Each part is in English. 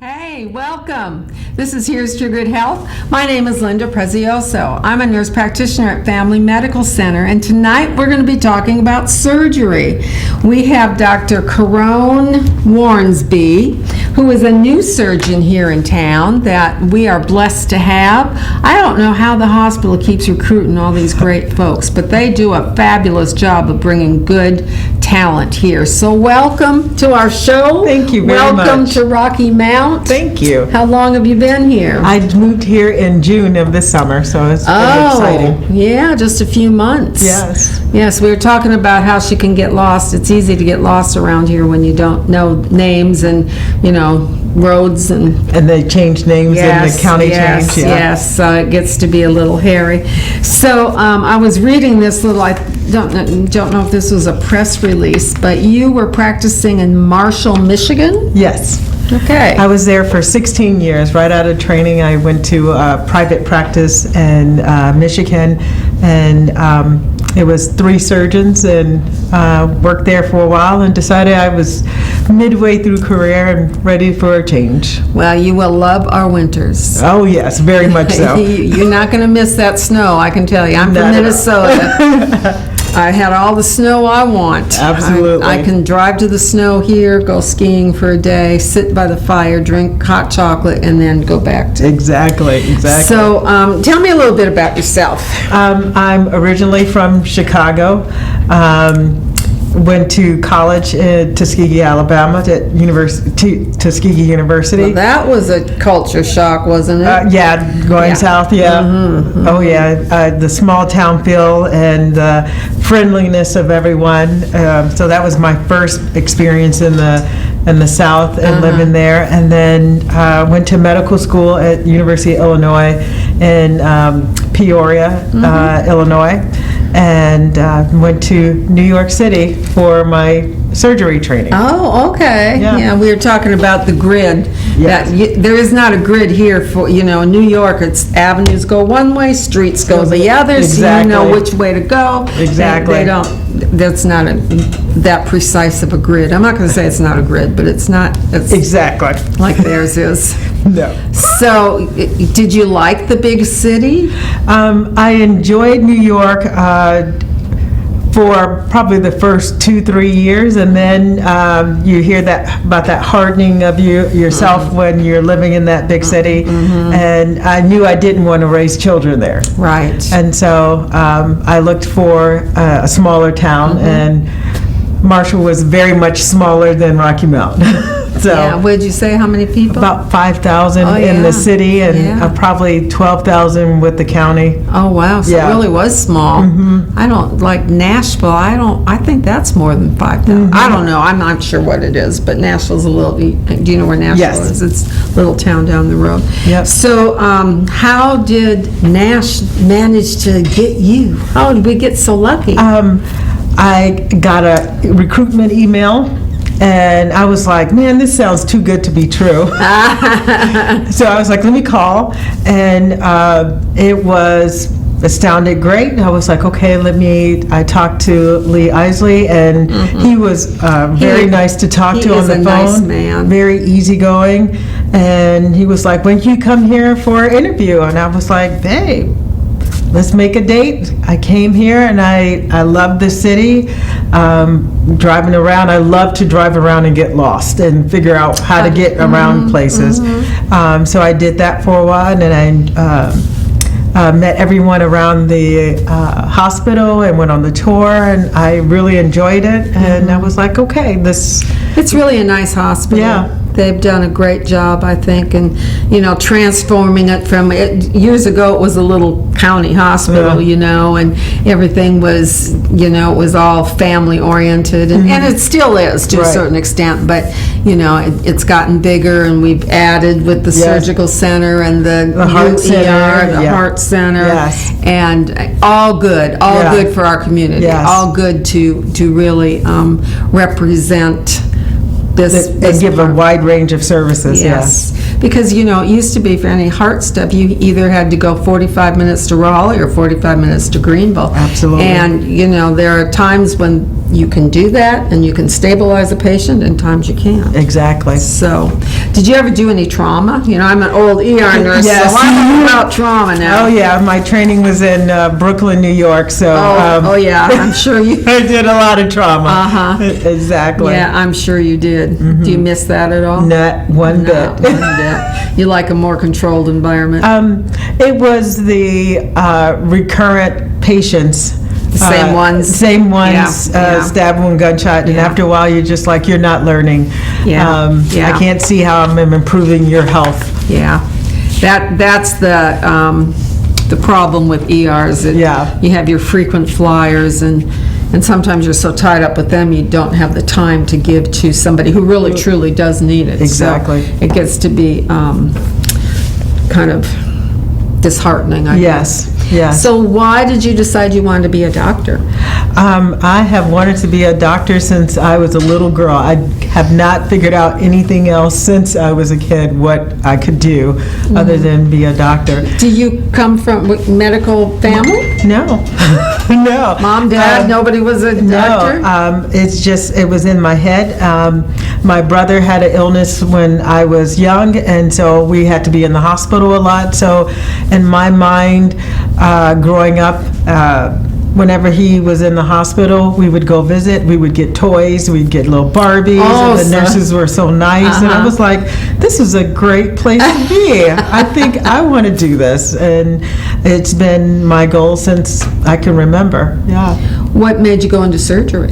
Hey, welcome. This is Here's to Good Health. My name is Linda Prezioso. I'm a nurse practitioner at Family Medical Center, and tonight we're going to be talking about surgery. We have Dr. Caron Warnsby, who is a new surgeon here in town that we are blessed to have. I don't know how the hospital keeps recruiting all these great folks, but they do a fabulous job of bringing good talent here. So welcome to our show. Thank you very much. Welcome to Rocky Mount. Thank you. How long have you been here? I moved here in June of this summer, so it's very exciting. Yeah, just a few months. Yes. Yes, we were talking about how she can get lost. It's easy to get lost around here when you don't know names and, roads and they change names and the county change. Yeah. Yes, so it gets to be a little hairy. So I was reading this little, I don't know if this was a press release, but you were practicing in Marshall, Michigan? Yes. Okay. I was there for 16 years. Right out of training, I went to private practice in Michigan, and it was 3 surgeons, and worked there for a while and decided I was midway through career and ready for a change. Well, you will love our winters. Oh, yes, very much so. You're not going to miss that snow, I can tell you. I'm from Minnesota. I had all the snow I want. Absolutely. I can drive to the snow here, go skiing for a day, sit by the fire, drink hot chocolate, and then go back to Exactly. So tell me a little bit about yourself. I'm originally from Chicago. Went to college in Tuskegee, Alabama, at Tuskegee University. Well, that was a culture shock, wasn't it? Going south, yeah. Mm-hmm. Oh, yeah. The small town feel and the friendliness of everyone. So that was my first experience in the South and living there. And then went to medical school at University of Illinois in Peoria, Illinois. And went to New York City for my surgery training. Oh, okay. Yeah, we were talking about the grid. Yes. There is not a grid here for, in New York, it's avenues go one way, streets go the other, exactly. So you know which way to go. Exactly. They don't, that's not that precise of a grid. I'm not going to say it's not a grid, but it's not. It's exactly. Like theirs is. No. So, did you like the big city? I enjoyed New York for probably the first 2-3 years, and then you hear about that hardening of yourself when you're living in that big city, and I knew I didn't want to raise children there. Right. And so I looked for a smaller town, and Marshall was very much smaller than Rocky Mount. So, yeah, would you say how many people? About 5,000 in the city, and probably 12,000 with the county. Oh, wow. So it really was small. I don't, like Nashville, I think that's more than 5,000. I don't know. I'm not sure what it is, but Nashville's a little, do you know where Nashville is? It's a little town down the road. Yep. So how did Nash manage to get you? How did we get so lucky? I got a recruitment email, and I was like, man, this sounds too good to be true. So I was like, let me call. And it sounded great. I was like, okay, I talked to Lee Isley, and he was very nice to talk to on the phone. He is a nice man. Very easygoing. And he was like, when can you come here for an interview? And I was like, babe, let's make a date. I came here, and I love the city. Driving around, I love to drive around and get lost and figure out how to get around places. So I did that for a while, and then I met everyone around the hospital and went on the tour, and I really enjoyed it. And I was like, okay, it's really a nice hospital. Yeah. They've done a great job, I think, and transforming it from years ago. It was a little county hospital, and everything was, it was all family oriented, and it still is to a certain extent. But it's gotten bigger, and we've added with the surgical center and the heart center, the heart center, and all good for our community. Yes. All good to really represent. This give a wide range of services. Yes. Because it used to be for any heart stuff you either had to go 45 minutes to Raleigh or 45 minutes to Greenville. Absolutely. And there are times when you can do that and you can stabilize a patient, and times you can't. Exactly. So Did you ever do any trauma? You know, I'm an old ER nurse, Yes. so I know about trauma now. Oh, yeah, my training was in Brooklyn, New York, so. Oh, yeah, I'm sure you. I did a lot of trauma. Uh-huh. Exactly. Yeah, I'm sure you did. Do you miss that at all? Not one Not bit. one bit. You like a more controlled environment? It was the recurrent patients. The same ones? Same ones, Yeah, yeah. stab wound, gunshot, and Yeah. after a while, you're just like, you're not learning. Yeah, yeah. I can't see how I'm improving your health. Yeah, that's the problem with ERs. That Yeah. You have your frequent flyers, and sometimes you're so tied up with them, you don't have the time to give to somebody who really, truly does need it. Exactly. So it gets to be kind of disheartening, I guess. Yes. So why did you decide you wanted to be a doctor? I have wanted to be a doctor since I was a little girl. I have not figured out anything else since I was a kid what I could do other than be a doctor. Do you come from a medical family? No. No. Mom, dad, nobody was a doctor? No, it's just, it was in my head. My brother had an illness when I was young, and so we had to be in the hospital a lot. So in my mind, growing up, whenever he was in the hospital, we would go visit, we would get toys, we'd get little Barbies, and the nurses were so nice, and I was like, this is a great place to be. I think I want to do this, and it's been my goal since I can remember. Yeah. What made you go into surgery?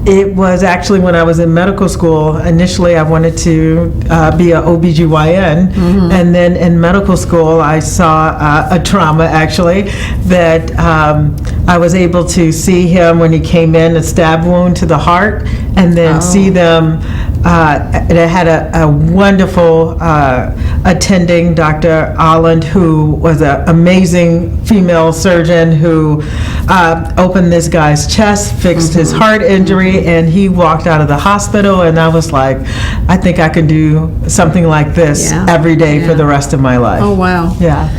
It was actually when I was in medical school. Initially, I wanted to be an OBGYN, and then in medical school, I saw a trauma, actually, that I was able to see him when he came in, a stab wound to the heart, and then see them. And I had a wonderful attending, Dr. Holland, who was an amazing female surgeon who opened this guy's chest, fixed his heart injury, and he walked out of the hospital, and I was like, I think I could do something like this every day for the rest of my life. Oh, wow. Yeah.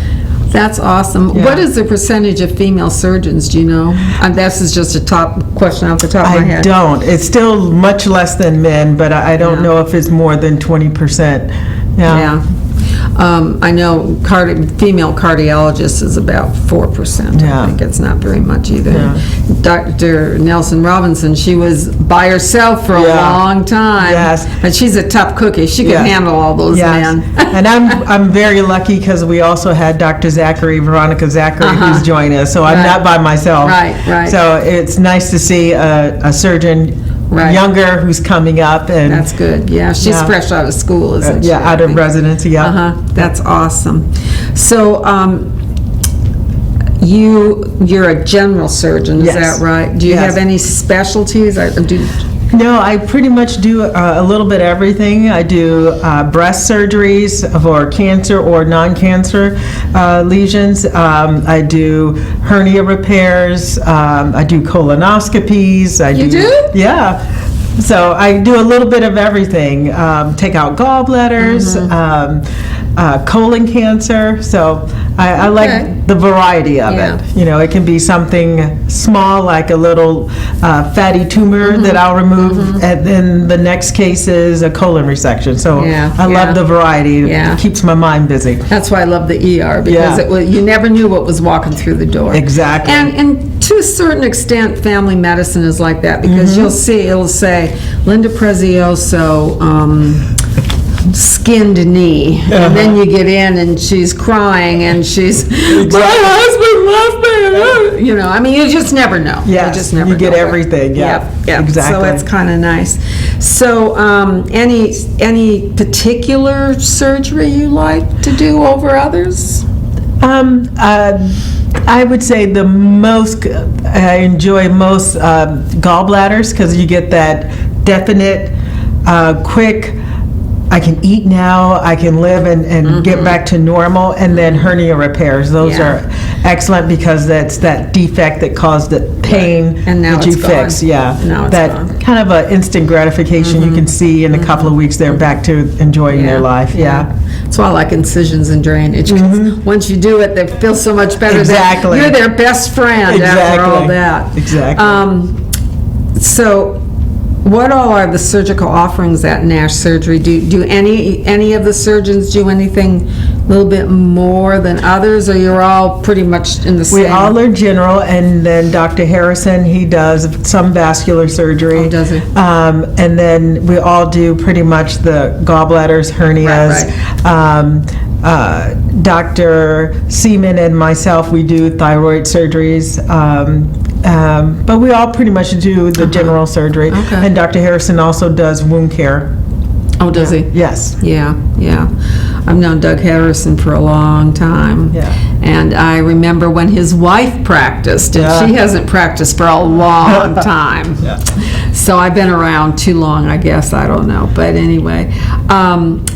That's awesome. Yeah. What is the percentage of female surgeons, do you know? This is just a top question off the top of my I head. don't. It's still much less than men, but I don't know if it's more than 20%. Yeah. I know female cardiologist is about 4%. Yeah. I think it's not very much either. Yeah. Dr. Nelson Robinson, she was by herself for a long time. Yes. But she's a tough cookie. She can handle all those men. And I'm very lucky because we also had Dr. Veronica Zachary, who's joined us. So I'm not by myself. Right. So it's nice to see a surgeon younger who's coming up. And that's good. Yeah, she's fresh out of school, isn't she? Out of residency, That's awesome. So, you're a general surgeon, is that right? Do you have any specialties? No, I pretty much do a little bit everything. I do breast surgeries for cancer or non-cancer lesions. I do hernia repairs. I do colonoscopies. You do? Yeah. So I do a little bit of everything. Take out gallbladders, colon cancer. So I like the variety of it. You know, it can be something small, like a little fatty tumor that I'll remove, and then the next case is a colon resection. So I love the variety. It keeps my mind busy. That's why I love the ER, because you never knew what was walking through the door. Exactly. And to a certain extent, family medicine is like that, because you'll see, it'll say, Linda Prezioso, skinned knee, and then you get in and she's crying and she's, my husband left me. You know, I mean, you just never know. Yes, you just never you get know. everything. Yeah, exactly. So it's kind of nice. So, any particular surgery you like to do over others? I would say the most, I enjoy most gallbladders, because you get that definite, quick, I can eat now, I can live and get back to normal, and then hernia repairs. Those are excellent, because that's that defect that caused the pain and now that you fix. Yeah, now it's that gone. kind of an instant gratification you can see in a couple of weeks. They're back to enjoying their life. Yeah. That's why I like incisions and drainage, because once you do it, they feel so much better. Exactly. You're their best friend after all that. Exactly. So, what all are the surgical offerings at Nash Surgery? Do any of the surgeons do anything a little bit more than others, or you're all pretty much in the same? We all are general, and then Dr. Harrison, he does some vascular surgery. Oh, does he? And then we all do pretty much the gallbladders, hernias. Dr. Seaman and myself, we do thyroid surgeries. But we all pretty much do the general surgery. Okay. And Dr. Harrison also does wound care. Oh, does he? Yes. Yeah. I've known Doug Harrison for a long time. Yeah. And I remember when his wife practiced, and Yeah. she hasn't practiced for a long time. Yeah. So I've been around too long, I guess. I don't know. But anyway,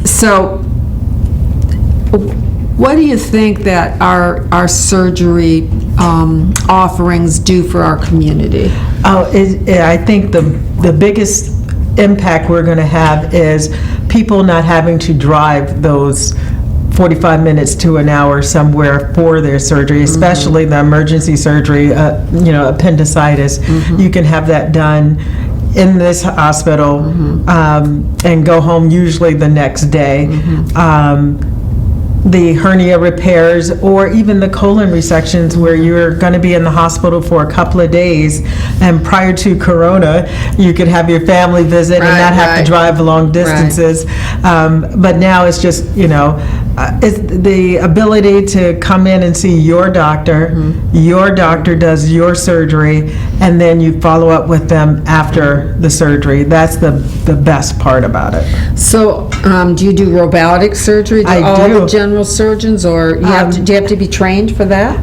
so what do you think that our surgery offerings do for our community? I think the biggest impact we're going to have is people not having to drive those 45 minutes to an hour somewhere for their surgery, especially the emergency surgery, appendicitis. You can have that done in this hospital and go home usually the next day. The hernia repairs, or even the colon resections, where you're going to be in the hospital for a couple of days, and prior to Corona, you could have your family visit and not have to drive long distances. But now it's just, it's the ability to come in and see your doctor. Your doctor does your surgery, and then you follow up with them after the surgery. That's the best part about it. So, do you do robotic surgery? I all do. The general surgeons, or do you have to be trained for that?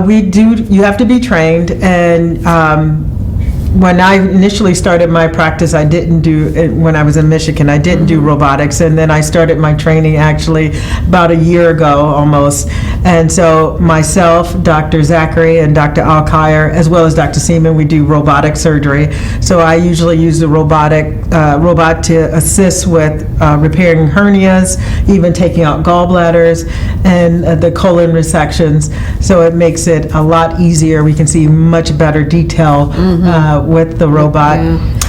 We do. You have to be trained, and when I initially started my practice, I didn't do it when I was in Michigan. I didn't do robotics, and then I started my training actually about a year ago almost. And so myself, Dr. Zachary, and Dr. Alkire, as well as Dr. Seaman, we do robotic surgery. So I usually use the robot to assist with repairing hernias, even taking out gallbladders, and the colon resections. So it makes it a lot easier. We can see much better detail with the robot.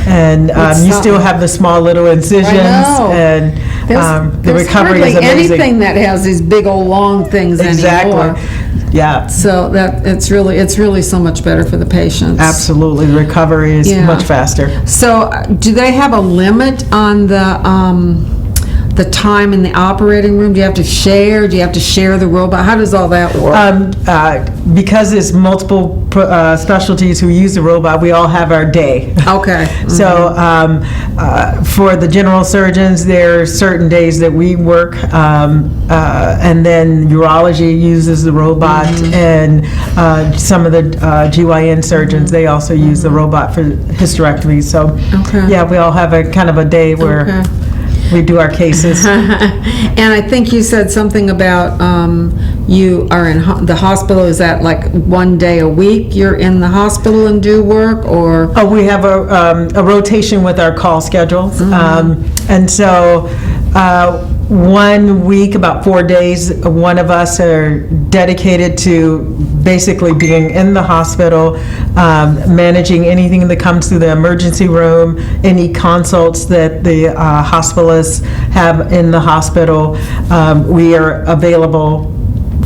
And you still have the small little incisions, and the recovery is amazing. Anything that has these big old long things anymore. Yeah. So that it's really so much better for the patients. Absolutely, the recovery is much faster. So, do they have a limit on the time in the operating room? Do you have to share? Do you have to share the robot? How does all that work? Because it's multiple specialties who use the robot, we all have our day. Okay. So for the general surgeons, there are certain days that we work, and then urology uses the robot, and some of the GYN surgeons, they also use the robot for hysterectomy. So yeah, we all have a kind of a day where we do our cases. And I think you said something about you are in the hospital. Is that like one day a week you're in the hospital and do work, or? Oh, we have a rotation with our call schedules. And so 1 week, about 4 days, one of us are dedicated to basically being in the hospital, managing anything that comes through the emergency room, any consults that the hospitalists have in the hospital. We are available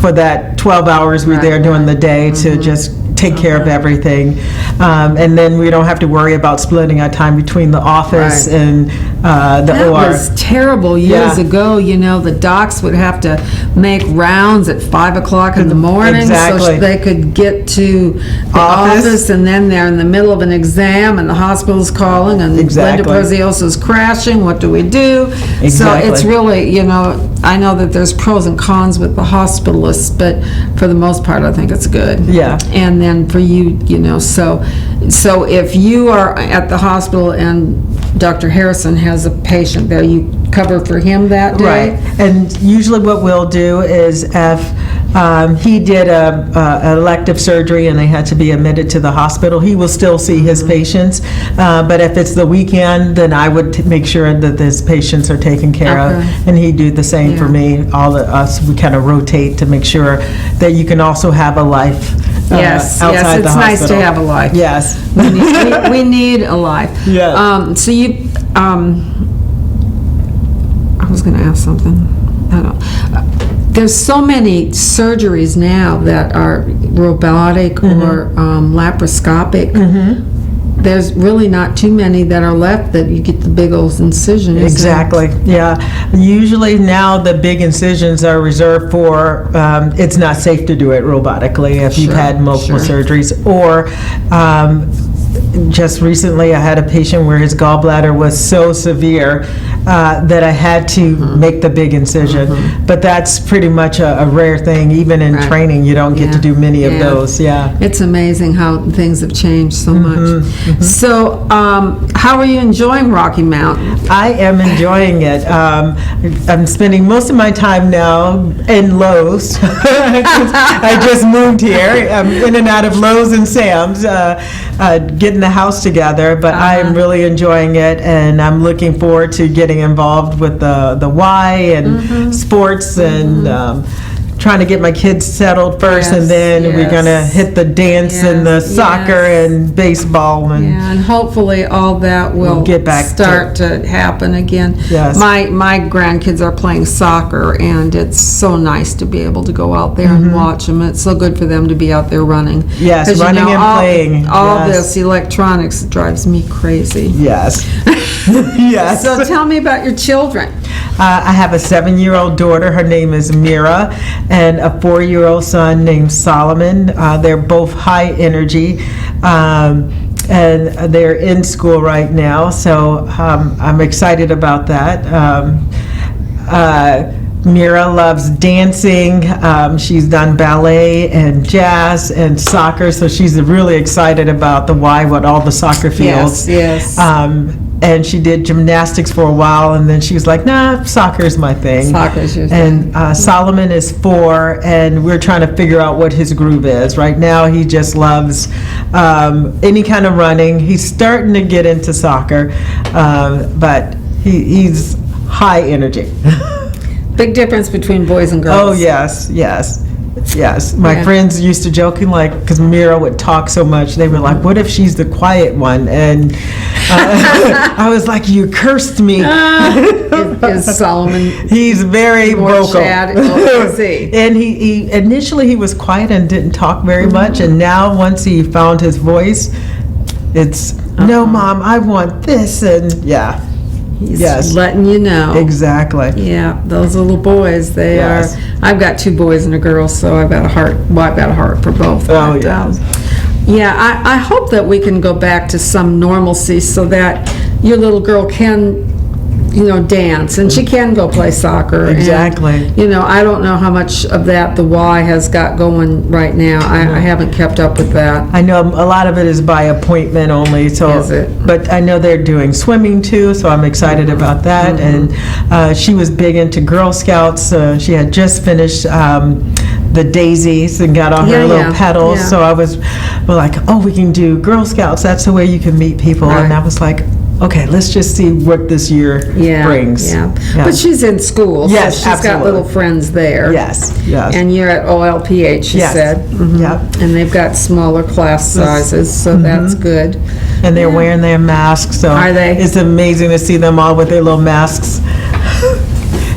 for that 12 hours we're there during the day to just take care of everything. And then we don't have to worry about splitting our time between the office and the That OR. was terrible years ago. The docs would have to make rounds at 5 o'clock in the morning so they could get to the office, and then they're in the middle of an exam and the hospital's calling and Linda Prezioso's crashing. What do we do? So it's really, I know that there's pros and cons with the hospitalists, but for the most part, I think it's good. Yeah. And then for you, so if you are at the hospital and Dr. Harrison has a patient there, you cover for him that day? Right, and usually what we'll do is if he did an elective surgery and they had to be admitted to the hospital, he will still see his patients. But if it's the weekend, then I would make sure that his patients are taken care Okay. of. And he'd do the same for Yeah. me. All of us, we kind of rotate to make sure that you can also have a life Yes, outside yes, the it's nice to hospital. have a life. Yes. We need a life. Yeah. So you, I was going to ask something. I don't. There's so many surgeries now that are robotic or laparoscopic. There's really not too many that are left that you get the big old incision. is there? Exactly, yeah. Usually now the big incisions are reserved for, it's not safe to do it robotically if you've Sure, had multiple sure. surgeries. Or just recently I had a patient where his gallbladder was so severe that I had to make the big incision. But that's pretty much a rare thing. Even in Right. training, you don't get to Yeah. do many of Yeah. those, yeah. It's amazing how things have changed so much. So, how are you enjoying Rocky Mountain? I am enjoying it. I'm spending most of my time now in Lowe's. I just moved here. I'm in and out of Lowe's and Sam's, getting the house together, but I am really enjoying it, and I'm looking forward to getting involved with the Y and sports and trying to get my kids settled first, Yes, and then we're gonna yes. hit the dance and the Yes, soccer yes. and baseball and Yeah, and hopefully all that will We'll get back to- start to happen again. Yes. My grandkids are playing soccer, and it's so nice to be able to go out there and watch them. It's so good for them to be out there running. Yes, 'Cause, running and playing, All yes. this electronics drives me crazy. yes. Yes. So tell me about your children. I have a 7-year-old daughter. Her name is Mira, and a 4-year-old son named Solomon. They're both high energy, and they're in school right now. So I'm excited about that. Mira loves dancing. She's done ballet and jazz and soccer, so she's really excited about the Y, what all the soccer fields. Yes. And she did gymnastics for a while, and then she was like, nah, soccer's my thing. Soccer's your thing. And Solomon is 4, and we're trying to figure out what his groove is. Right now, he just loves any kind of running. He's starting to get into soccer, but he's high energy. Big difference between boys and girls. Oh, yes, yes. Yes, my Yeah. friends used to joking, like, because Mira would talk so much, they were like, what if she's the quiet one? And I was like, you cursed me. Is Solomon He's very more vocal. chatty? Oh, is he? And he initially he was quiet and didn't talk very much, and now once he found his voice, it's, no, Mom, I want this, and yeah, He's yes. letting you know. exactly. Yeah, those little boys, they Yes. are. I've got 2 boys and a girl, so I've got a heart. Well, I've got a heart for both. Oh, But, yes. yeah, I hope that we can go back to some normalcy so that your little girl can, dance, and she can go play soccer. and, Exactly. I don't know how much of that the Y has got going right now. I haven't kept up with that. I know a lot of it is by appointment only, so. Is it? But I know they're doing swimming too, so I'm excited about that. And she was big into Girl Scouts. She had just finished the daisies and got on her Yeah, little yeah, petals. yeah. So we're like, oh, we can do Girl Scouts. That's the way you can meet people. Right. And I was like, okay, let's just see what this year brings. Yeah. Yeah. But she's in school, Yes, so she's got absolutely. little friends there. Yes, yes. And you're at OLPH, you Yes. said. Mhm. Yep. And they've got smaller class sizes, so that's good. And they're wearing their masks, so. Are they? It's amazing to see them all with their little masks.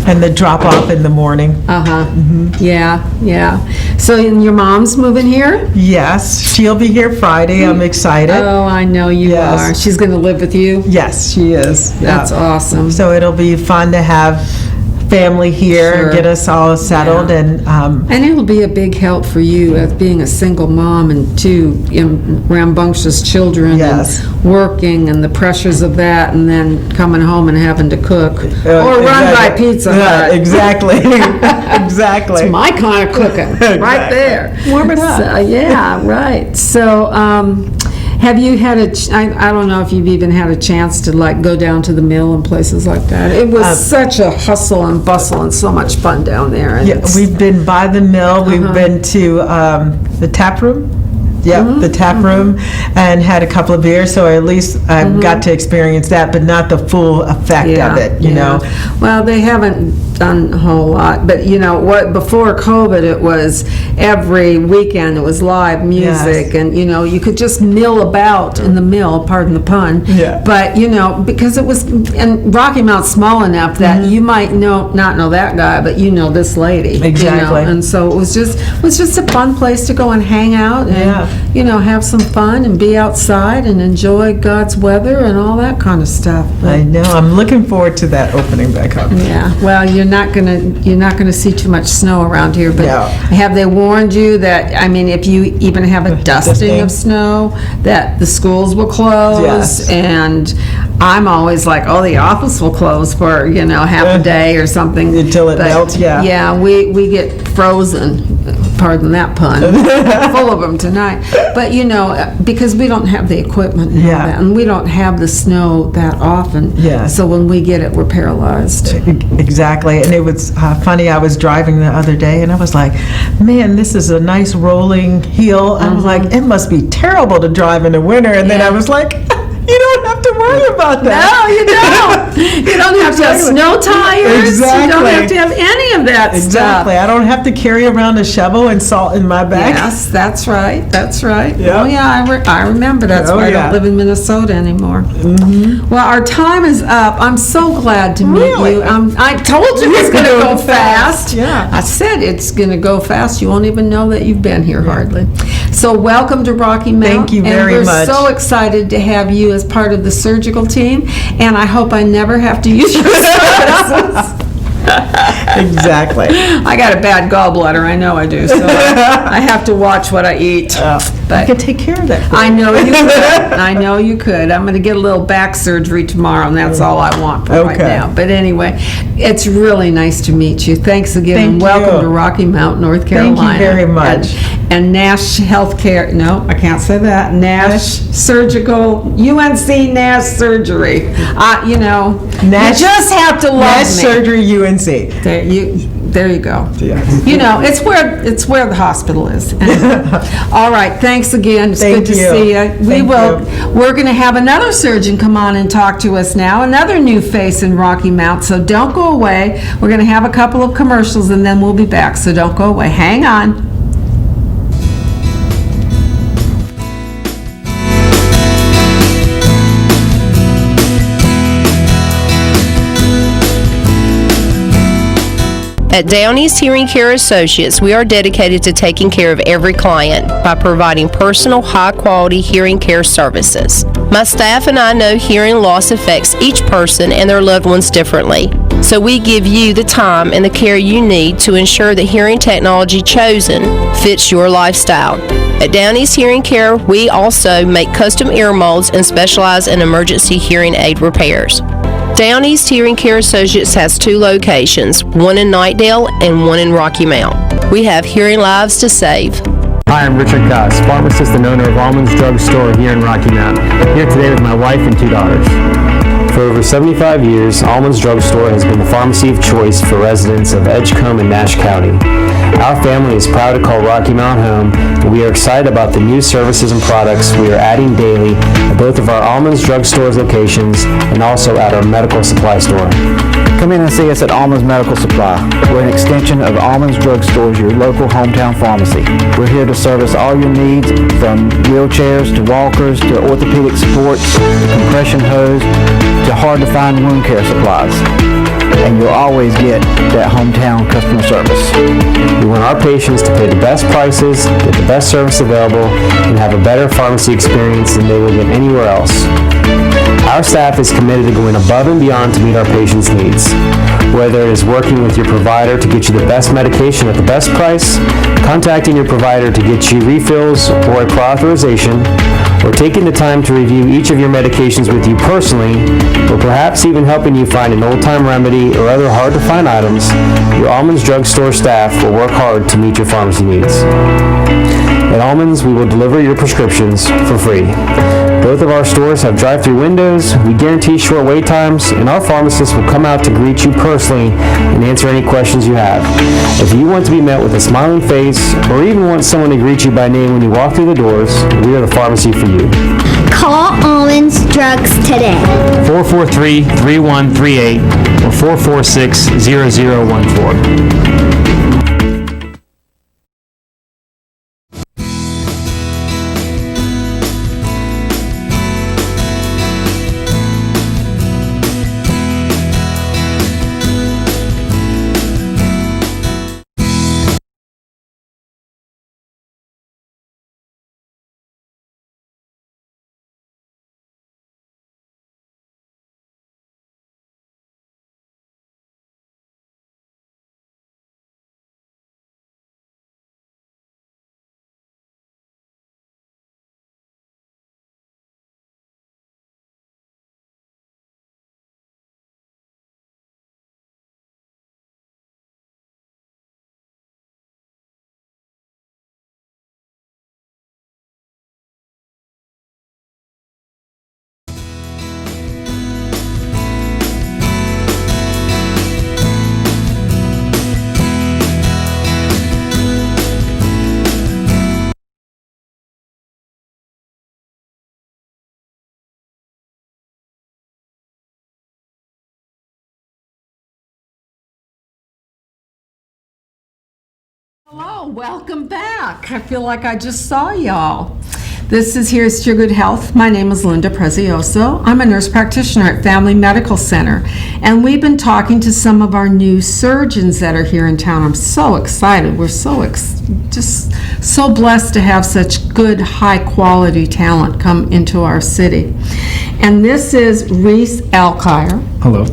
And the drop off in the morning. Uh-huh. Yeah, yeah. So and your mom's moving here? Yes, she'll be here Friday. I'm excited. Oh, I know you Yes. are. She's going to live with you? Yes, she is. That's Yeah. awesome. So it'll be fun to have family here, Sure. get us all settled, Yeah. and And it'll be a big help for you as being a single mom and 2 rambunctious children. Yes. And working and the pressures of that, and then coming home and having to cook. Or run by exactly. Pizza Yeah, Hut. exactly. Exactly. It's my kind of cooking, right Exactly. there. Warm it up. So, yeah, right. So, Have you had I don't know if you've even had a chance to like go down to the mill and places like that. It was such a hustle and bustle and so much fun down there. And Yeah, we've been by the mill. We've been to the tap room. Yep, the tap room, and had a couple of beers, so at least I got to experience that, but not the full effect of it, you know. Well, they haven't done a whole lot, but you know what, before COVID, it was every weekend, it was live music, and you know, you could just mill about in the mill, pardon the pun, but you know, because it was, and Rocky Mount's small enough that you might not know that guy, but you know this lady. Exactly. You know? And so it was just a fun place to go and hang out and you know, have some fun and be outside and enjoy God's weather and all that kind of stuff. But, I know. I'm looking forward to that opening back up. yeah. Well, you're not gonna see too much snow around here. But have they warned you that, I mean, if you even have a dusting of snow, that the schools will close? Yes. And I'm always like, oh, the office will close for, you know, half a day or something. Until it melts, Yeah, we get frozen. Pardon that pun. Full of them tonight. But, you know, because we don't have the equipment and all that, and we don't have the snow that often. Yeah. So when we get it, we're paralyzed. Exactly. And it was funny, I was driving the other day, and I was like, man, this is a nice rolling hill. I was like, it must be terrible to drive in the winter. And then I was like, you don't have to worry about that. No, you don't. You don't have to have snow tires. Exactly. You don't have to have any of that stuff. Exactly. I don't have to carry around a shovel and salt in my bag. Yes, that's right. That's right. Yeah. Oh, yeah, I remember. That's why I don't live in Minnesota anymore. Well, our time is up. I'm so glad to meet you. I told you it's going to go fast. Yeah. I said it's going to go fast. You won't even know that you've been here hardly. So welcome to Rocky Mount. Thank you very much. And we're so excited to have you as part of the surgical team, and I hope I never have to use your services. Exactly. I got a bad gallbladder, I know I do, so I have to watch what I eat. But I could take care of that. I know you could. I know you could. I'm going to get a little back surgery tomorrow, and that's all I want for right now. But anyway, it's really nice to meet you. Thanks again, and welcome to Rocky Mount, North Carolina. Thank you very much. And Nash Healthcare, no, I can't say that. Nash Surgical, UNC Nash Surgery. You know, Nash, you just have to love Nash me. Surgery UNC. There you go. Yes. You know, it's where the hospital is. All right, thanks again. It's good to see you. We're going to have another surgeon come on and talk to us now, another new face in Rocky Mount, so don't go away. We're going to have a couple of commercials and then we'll be back, so don't go away. Hang on. At Down East Hearing Care Associates, we are dedicated to taking care of every client by providing personal, high-quality hearing care services. My staff and I know hearing loss affects each person and their loved ones differently, so we give you the time and the care you need to ensure the hearing technology chosen fits your lifestyle. At Down East Hearing Care, we also make custom ear molds and specialize in emergency hearing aid repairs. Down East Hearing Care Associates has 2 locations, one in Knightdale and one in Rocky Mount. We have hearing lives to save. Hi, I'm Richard Koss, pharmacist and owner of Almonds Drug Store here in Rocky Mount. Here today with my wife and 2 daughters. For over 75 years, Almonds Drug Store has been the pharmacy of choice for residents of Edgecombe and Nash County. Our family is proud to call Rocky Mount home, and we are excited about the new services and products we are adding daily at both of our Almonds Drug Store's locations and also at our medical supply store. Come in and see us at Almonds Medical Supply. We're an extension of Almonds Drug Stores, your local hometown pharmacy. We're here to service all your needs, from wheelchairs to walkers to orthopedic supports, compression hose to hard-to-find wound care supplies. And you'll always get that hometown customer service. We want our patients to pay the best prices, get the best service available, and have a better pharmacy experience than they will get anywhere else. Our staff is committed to going above and beyond to meet our patients' needs. Whether it is working with your provider to get you the best medication at the best price, contacting your provider to get you refills or a prior authorization, or taking the time to review each of your medications with you personally, or perhaps even helping you find an old-time remedy or other hard-to-find items, your Almonds Drug Store staff will work hard to meet your pharmacy needs. At Almonds, we will deliver your prescriptions for free. Both of our stores have drive-through windows, we guarantee short wait times, and our pharmacists will come out to greet you personally and answer any questions you have. If you want to be met with a smiling face, or even want someone to greet you by name when you walk through the doors, we are the pharmacy for you. Call Almonds Drugs today. 443-3138 or 446-0014. Hello, welcome back. I feel like I just saw y'all. This is Here's to Your Good Health. My name is Linda Prezioso. I'm a nurse practitioner at Family Medical Center, and we've been talking to some of our new surgeons that are here in town. I'm so excited. We're just so blessed to have such good, high-quality talent come into our city. And this is Reece Alkire. Hello.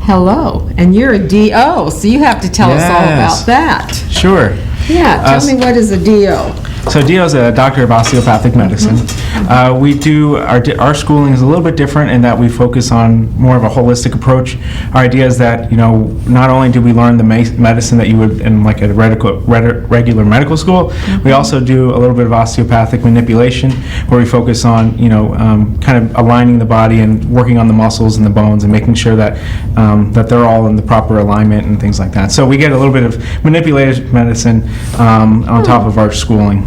Hello, and you're a DO, so you have to tell us all about that. Sure. Yeah, tell me, what is a DO? So DO is a doctor of osteopathic medicine. We do, our schooling is a little bit different in that we focus on more of a holistic approach. Our idea is that, not only do we learn the medicine that you would in like a regular medical school, we also do a little bit of osteopathic manipulation where we focus on, kind of aligning the body and working on the muscles and the bones and making sure that that they're all in the proper alignment and things like that. So we get a little bit of manipulative medicine on top of our schooling.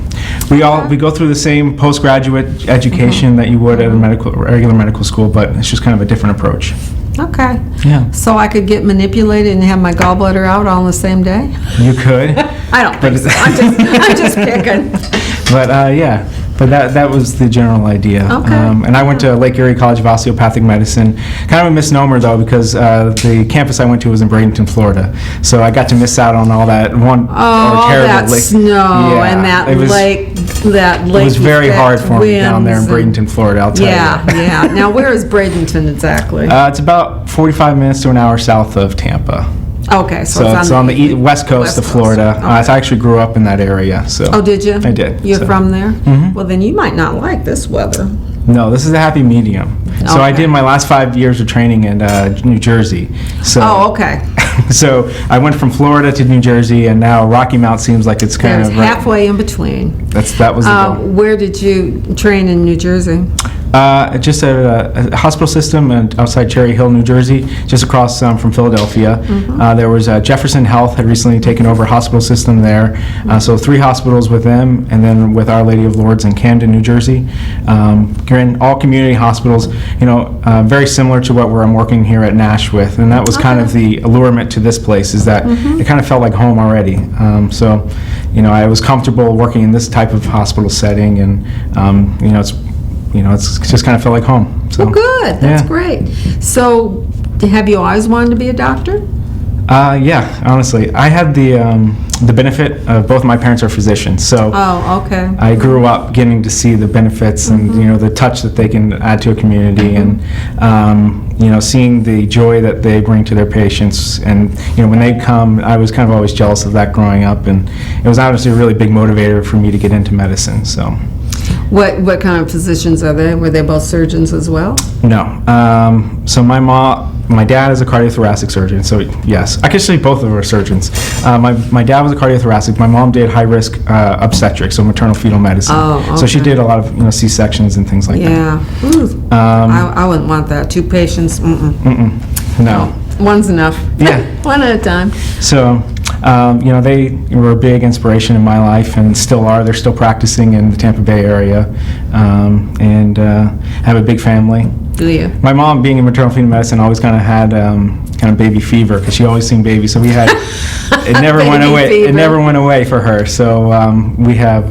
We go through the same postgraduate education that you would at a regular medical school, but it's just kind of a different approach. Okay. Yeah. So I could get manipulated and have my gallbladder out all on the same day? You could. I don't think so. I'm just picking. But yeah. But that was the general idea. Okay. And I went to Lake Erie College of Osteopathic Medicine. Kind of a misnomer, though, because the campus I went to was in Bradenton, Florida. So I got to miss out on all that terrible that lake. snow and that lake. It was very hard for me down there in Bradenton, Florida, I'll tell you. Yeah. Now, where is Bradenton exactly? It's about 45 minutes to an hour south of Tampa. Okay, so it's on the west coast of Florida. Okay. I actually grew up in that area. So. Oh, did you? I did. You're from there? Mm-hmm. Well, then you might not like this weather. No, this is a happy medium. So I did my last 5 years of training in New Jersey. So, okay. So I went from Florida to New Jersey, and now Rocky Mount seems like it's kind There's of halfway in between. That was the goal. Where did you train in New Jersey? Just at a hospital system outside Cherry Hill, New Jersey, just across from Philadelphia. Mm-hmm. There was Jefferson Health had recently taken over a hospital system there. So 3 hospitals with them, and then with Our Lady of Lourdes in Camden, New Jersey. All community hospitals, very similar to what I'm working here at Nash with. And that was kind of the allurement to this place, is that it kind of felt like home already. So, I was comfortable working in this type of hospital setting, and, it's just kind of felt like home. So, Oh, good. That's yeah. great. So, have you always wanted to be a doctor? Yeah, honestly. I had the benefit of both my parents are physicians, so Oh, okay. I grew up getting to see the benefits and, the touch that they can add to a community, and, seeing the joy that they bring to their patients. And, when they come, I was kind of always jealous of that growing up, and it was obviously a really big motivator for me to get into medicine, so. What kind of physicians are they? Were they both surgeons as well? No. So my dad is a cardiothoracic surgeon, so yes. Actually, both of them are surgeons. My dad was a cardiothoracic. My mom did high-risk obstetrics, so maternal fetal medicine. Oh, So she okay. did a lot of C-sections and things like that. Yeah. Ooh. I wouldn't want that. 2 patients. No. One's enough. Yeah. One at a time. So, they were a big inspiration in my life and still are. They're still practicing in the Tampa Bay area and have a big family. Do you? My mom, being in maternal fetal medicine, always kind of had kind of baby fever because she always seen babies. So we had it never went Baby away. fever. It never went away for her. So we have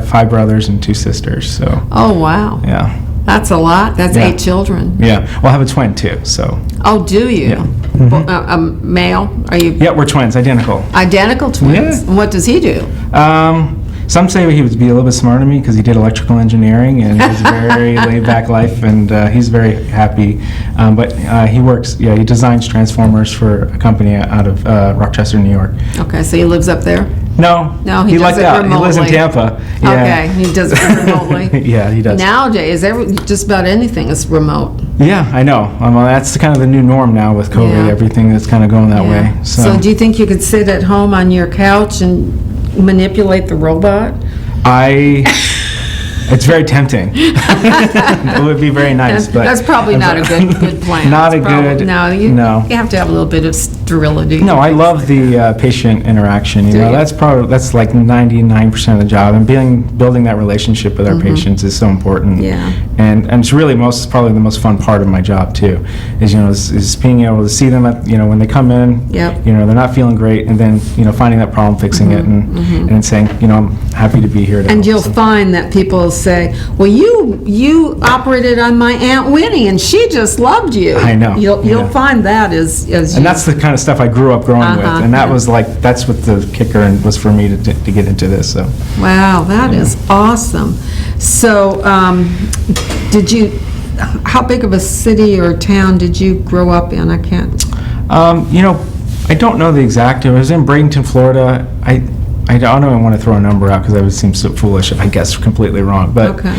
5 brothers and 2 sisters. So Oh, wow. yeah, That's a lot. That's Yeah. 8 children. yeah. Well, I have a twin too. So Oh, do you? Yeah. Male? Are you yeah, we're twins, identical. identical twins? Yeah. And what does he do? Some say he would be a little bit smarter than me because he did electrical engineering and has a very laid-back life, and he's very happy. But he works, he designs transformers for a company out of Rochester, New York. Okay, so he lives up there? No, No, he does lucked it out. He lives in remotely. Tampa. Yeah. Okay, he does it remotely. Yeah, he does. Nowadays, just about anything is remote. Yeah, I know. That's kind of the new norm now with COVID. Yeah. Everything that's kind of going that Yeah. way. So do you think you could sit at home on your couch and manipulate the robot? It's very tempting. It would be very nice, but That's probably not a good plan. Not It's a good- No, you no. you have to have a little bit of sterility. No, I love the patient interaction. Do you? That's like 99% of the job, and building that relationship with our patients is so important. Mm-hmm. Yeah. And it's really probably the most fun part of my job too, is being able to see them at when they come in. Yep. They're not feeling great, and then finding that problem, fixing it, and then saying I'm happy to be here. To Mm-hmm. And help. you'll So- find that people say, well, you operated on my Aunt Winnie, and she just loved you. I know, You'll yeah. find that as you... And that's the kind of stuff I grew up growing with, and that yeah. was that's what the kicker and was for me to get into this. So. Wow, that is awesome. So, how big of a city or town did you grow up in? I can't... I don't know the exact. I was in Bradenton, Florida. I don't want to throw a number out because that would seem so foolish if I guess completely wrong. But Okay.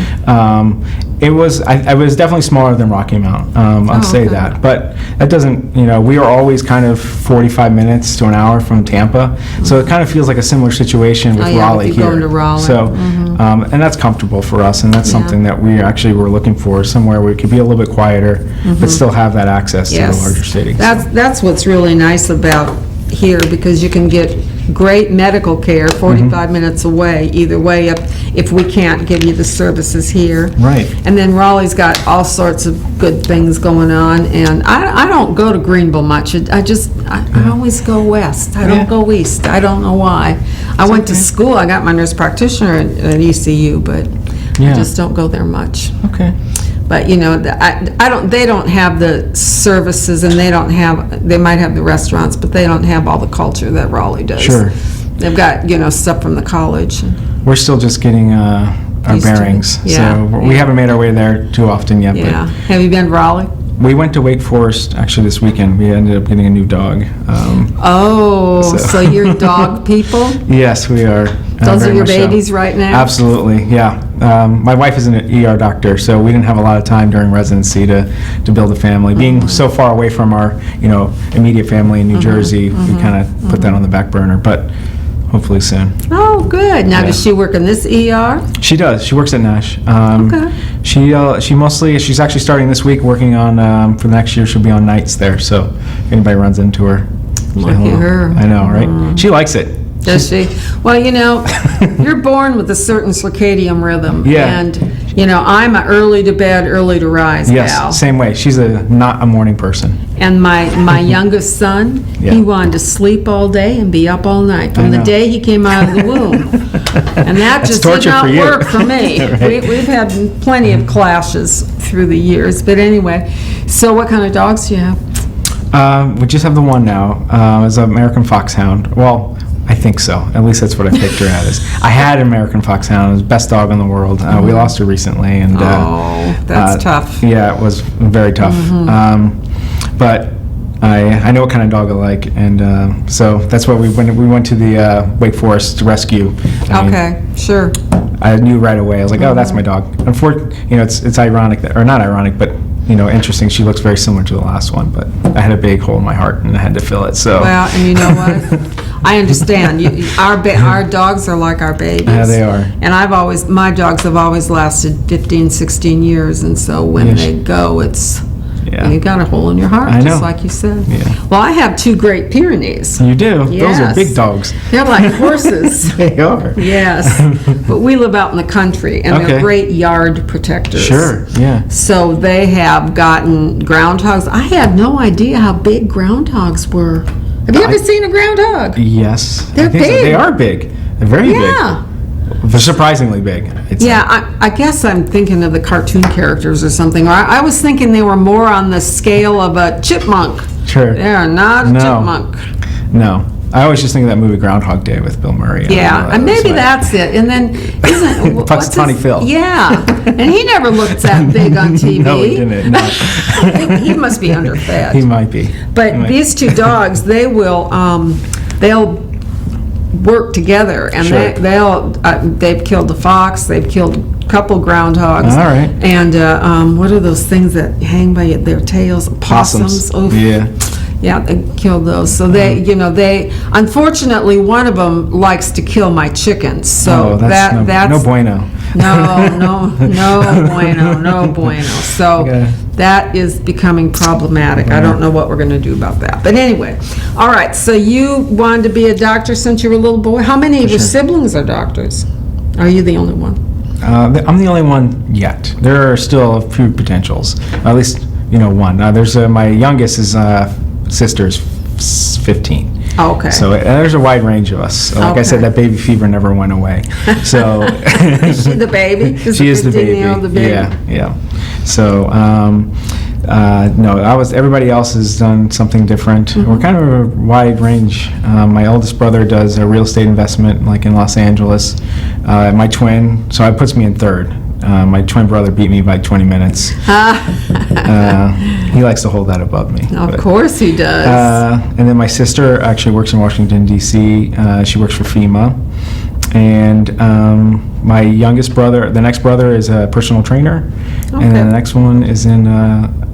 it was. I was definitely smaller than Rocky Mount. I'll say okay. that. But that doesn't. We are always kind of 45 minutes to an hour from Tampa, so it kind of feels like a similar situation with Oh, yeah, Raleigh if you here. go into Raleigh. So, and that's comfortable for us, and that's Yeah. something that we actually were looking for, somewhere where we could be a little bit quieter, but still have that access to the larger city. so. That's what's really nice about here, because you can get great medical care 45 minutes away, either way, if we can't give you the services here. Right. And then Raleigh's got all sorts of good things going on, and I don't go to Greenville much. I always go west. I don't Yeah. go east. I don't know why. I went to school, I got my nurse practitioner at ECU, but I Yeah. just don't go there much. Okay. But, they don't have the services, and they might have the restaurants, but they don't have all the culture that Raleigh does. Sure. They've got, stuff from the college. We're still just getting our Used to it. bearings, Yeah, so we yeah. haven't made our way there too often yet. Yeah. Have you been to Raleigh? But we went to Wake Forest actually this weekend. We ended up getting a new dog. Oh, So- so you're dog people? Yes, we are. Those are very your much so. babies right now? Absolutely, yeah. My wife is an ER doctor, so we didn't have a lot of time during residency to build a family. Being so far away from our, immediate family in New Jersey, we kind of put that on the back burner, but hopefully soon. Oh, good. Now, does Yeah. she work in this ER? She does. She works at Nash. Okay. She's actually starting this week working on, for the next year, she'll be on nights there, so if anybody runs into her, say Lucky hello. her. I know, right? She likes it. Does she? Well, you're born with a certain circadian rhythm. Yeah. And, I'm a early to bed, early to rise gal. Yes, same way. She's not a morning person. And my youngest son, Yeah. he wanted to sleep all day and be up all night from the know. day he came out of the womb. And that That's just did torture not for you. work for me. Right. We've had plenty of clashes through the years. But anyway, so what kind of dogs do you have? We just have the one now. It's an American Foxhound. Well, I think so. At least that's what I picked her as. I had an American Foxhound. It was the best dog in the world. We lost her recently, and Oh, that's tough. Yeah, it was very tough. But I know what kind of dog I like, and so that's why we went to the Wake Forest rescue. I mean, Okay, sure. I knew right away. I was like, oh, that's my dog. Unfortunately, it's ironic that, or not ironic, but interesting. She looks very similar to the last one, but I had a big hole in my heart and I had to fill it. So Well, and you know what? I understand. Our dogs are like our babies. Yeah, they are. And my dogs have always lasted 15, 16 years, and so when Yes. they go, Yeah. you got a hole in your heart, I know. just like you said. Yeah. Well, I have 2 Great Pyrenees. You do. Those are Yes. big dogs. They're like horses. They are. Yes, but we live out in the country, and Okay. they're great yard protectors. Sure. Yeah. So they have gotten groundhogs. I had no idea how big groundhogs were. Have you ever seen a groundhog? Yes. They're I think so. big. They are big. They're very Yeah. big. They're surprisingly big. Yeah, I guess I'm thinking of the cartoon characters or something. Or I was thinking they were more on the scale of a chipmunk. Sure. They're not a No. chipmunk. No. I always just think of that movie Groundhog Day with Bill Murray. I don't Yeah, know, and maybe why. that's it. And then what's Punxsutawney his- Phil. Yeah, and he never looked that big on TV. No, he didn't. No. He must be underfed. He might be. But He might- these 2 dogs, they'll work together, and Sure. they've killed a fox, they've killed a couple groundhogs. All right. And what are those things that hang by their tails? Possums. Oof. Yeah. Yeah, they killed those. So they unfortunately, one of them likes to kill my chickens. So Oh, that's no bueno. no bueno, no bueno. So Okay. that is becoming problematic. I don't know what we're going to do about that. But anyway, all right, so you wanted to be a doctor since you were a little boy. How many of your siblings are doctors? Are you the only one? I'm the only one yet. There are still a few potentials. At least, one. There's my youngest is sister's 15. Oh, okay. So there's a wide range of us. Like I said, Okay. that baby fever never went away. So Is she the baby? she is the baby. 15-year-old baby? Yeah. So no, everybody else has done something different. Mm-hmm. We're kind of a wide range. My oldest brother does a real estate investment, like in Los Angeles. My twin, so it puts me in third. My twin brother beat me by 20 minutes. He likes to hold that above me. Of but- course he does. and then my sister actually works in Washington, D.C. She works for FEMA. And my youngest brother, the next brother is a personal trainer. And then Okay. the next one is in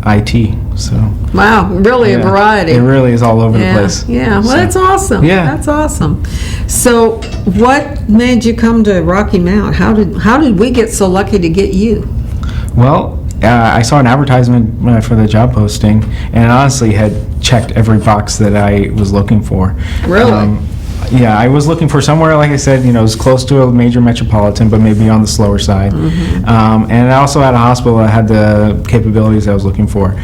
IT. So Wow, really a yeah, variety. It really is all over Yeah, the place. yeah. Well, So- that's awesome. Yeah. That's awesome. So, what made you come to Rocky Mount? How did we get so lucky to get you? Well, I saw an advertisement for the job posting, and honestly had checked every box that I was looking for. Really? Yeah, I was looking for somewhere, like I said, as close to a major metropolitan, but maybe on the slower side. And I also had a hospital that had the capabilities I was looking for.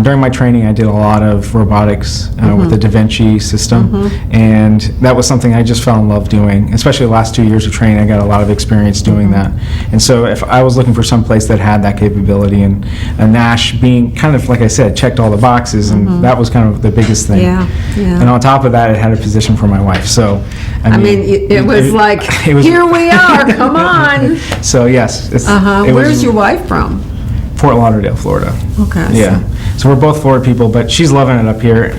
During my training, I did a lot of robotics with the Da Vinci system, and that was something I just fell in love doing. Especially the last 2 years of training, I got a lot of experience doing that. And so if I was looking for some place that had that capability, and Nash being kind of, like I said, checked all the boxes, and that was kind of the biggest thing. Yeah, yeah. And on top of that, it had a position for my wife. So, I mean, it was like, it was- here we are, come on. So yes, it Where's was your wife from? Fort Lauderdale, Florida. Okay. Yeah. So we're both Florida people, but she's loving it up here.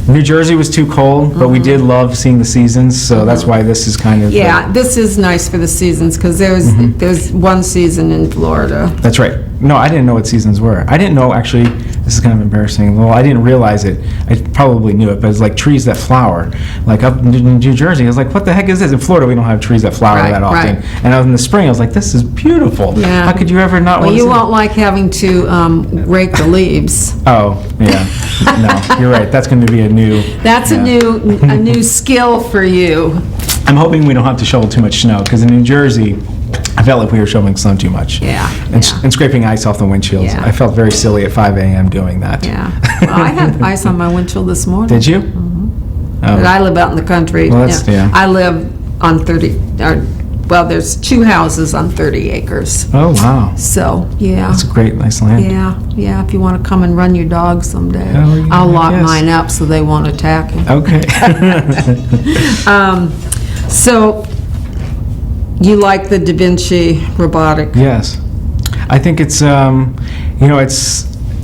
New Jersey was too cold, but we did love seeing the seasons, so that's why this is kind of. Yeah, this is nice for the seasons, because there's one season in Florida. That's right. No, I didn't know what seasons were. I didn't know, actually, this is kind of embarrassing. Well, I didn't realize it. I probably knew it, but it's like trees that flower. Like up in New Jersey, I was like, what the heck is this? In Florida, we don't have trees that flower Right, that often. right. And out in the spring, I was like, this is beautiful. Yeah. How could you ever not Well, want to you see won't like having to rake the leaves. Oh, yeah. No, you're right. That's going to be a new. That's yeah. a new skill for you. I'm hoping we don't have to shovel too much snow, because in New Jersey, I felt like we were shoveling snow too much. Yeah, And, yeah. and scraping ice off the windshields. Yeah. I felt very silly at 5 a.m. doing that. Yeah. Well, I had ice on my windshield this morning. Did you? But I live out in the country. Well, that's- yeah. I live on there's 2 houses on 30 acres. Oh, wow. So, yeah. That's a great, nice land. Yeah, if you want to come and run your dog someday. Oh, yeah, I'll I lock guess. mine up so they won't attack you. Okay. So, you like the Da Vinci robotic? Yes. I think it's,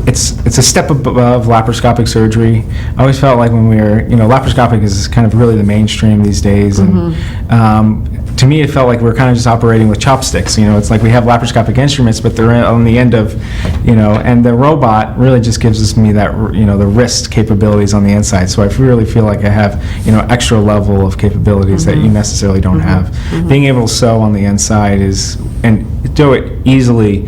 it's a step above laparoscopic surgery. I always felt like when we were, laparoscopic is kind of really the mainstream these days, and to me it felt like we were kind of just operating with chopsticks. It's like we have laparoscopic instruments, but they're on the end of, and the robot really just gives me that, the wrist capabilities on the inside. So I really feel like I have, extra level of capabilities that you necessarily don't have. Being able to sew on the inside and do it easily,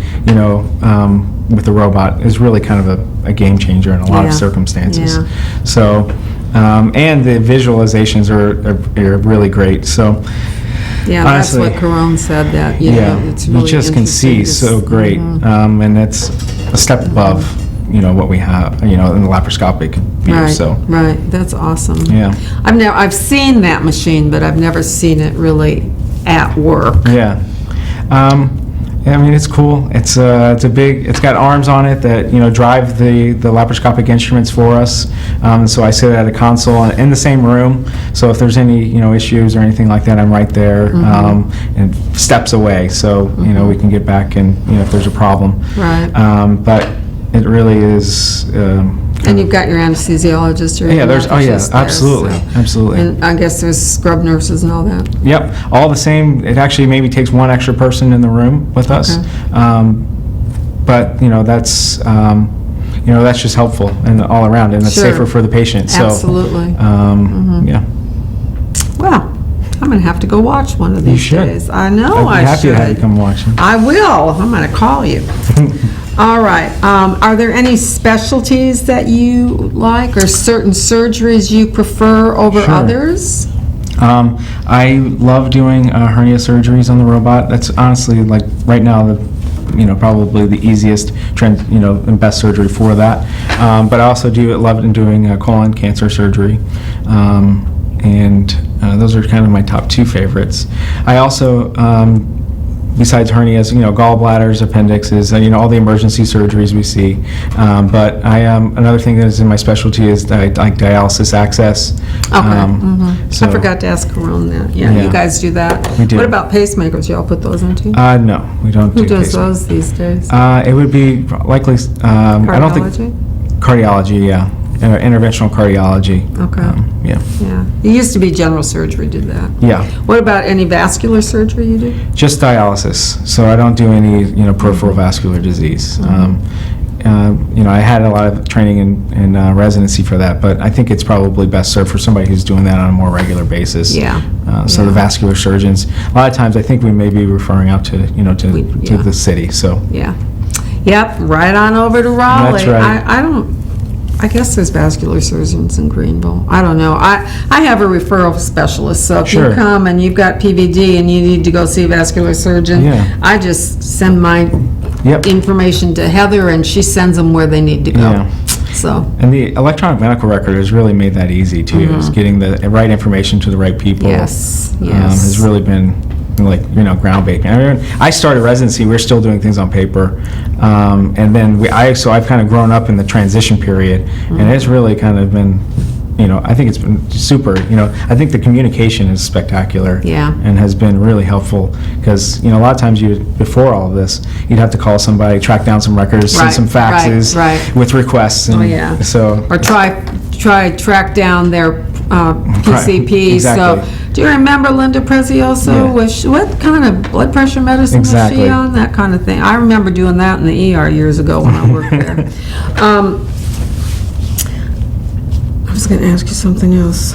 with the robot is really kind of a game changer in a lot of circumstances. Yeah. So, and the visualizations are really great. So, Yeah, honestly, that's what Caron said, that, it's really you just can see interesting to so great, and it's a step above, what we have, in the laparoscopic view. Right, So, right, that's awesome. yeah, I've seen that machine, but I've never seen it really at work. yeah. Yeah, I mean, it's cool. It's it's got arms on it that, drive the laparoscopic instruments for us. So I sit at a console in the same room. So if there's any, issues or anything like that, I'm right there, and steps away. So, we can get back and, if there's a problem. Right. But it really is, And you've got your anesthesiologist, your anaesthetist there, absolutely, so- absolutely. And I guess there's scrub nurses and all that. Yep, all the same. It actually maybe takes one extra person in the room with us, Okay. but that's that's just helpful and all around, and it's Sure. safer for the patient. So, Absolutely. yeah, Well, I'm gonna have to go watch one of You these should. days. I know I'd be I happy should. to have you come watch. I will. I'm gonna call you. All right. Are there any specialties that you like, or certain surgeries you prefer over Sure. others? I love doing hernia surgeries on the robot. That's honestly, like, right now, probably the easiest and best surgery for that. But I also love doing colon cancer surgery. And those are kind of my top two favorites. I also, besides hernias, gallbladders, appendixes, all the emergency surgeries we see. But another thing that is in my specialty is I like dialysis access. Okay. So, I forgot to ask Caron that. Yeah, Yeah. you guys do that. We do. What about pacemakers? Y'all put those in too? no, we don't do Who does pacemaker. those these days? It would be likely, I don't think, Cardiology? cardiology, yeah. Interventional cardiology. Okay. Yeah. Yeah. It used to be general surgery did that. Yeah. What about any vascular surgery you do? Just dialysis. So I don't do any, peripheral vascular disease. I had a lot of training in residency for that, but I think it's probably best served for somebody who's doing that on a more regular basis. Yeah. So the vascular surgeons, a lot of times I think we may be referring out to, to the city. So. Yeah. Yep, right on over to Raleigh. That's right. I guess there's vascular surgeons in Greenville. I don't know. I have a referral specialist, so if you Sure. come and you've got PVD and you need to go see a vascular surgeon, Yeah. I just send my Yep. information to Heather and she sends them where they need to go. Yeah. So, And the electronic medical record has really made that easy too. Is getting the right information to the right people. yes, yes. Has really been groundbreaking. I mean, I started residency. We're still doing things on paper, and then I've kind of grown up in the transition period, and it's really kind of been. I think it's been super, I think the communication is spectacular. Yeah. And has been really helpful because, a lot of times before all of this, you'd have to call somebody, track down some records, Right, send some faxes right. with requests. And Oh, yeah. So. Or track down their PCP. exactly. So, do you remember Linda Prezioso? Yeah. What kind of blood pressure medicine was Exactly. she on? That kind of thing. I remember doing that in the ER years ago when I worked there. I was going to ask you something else.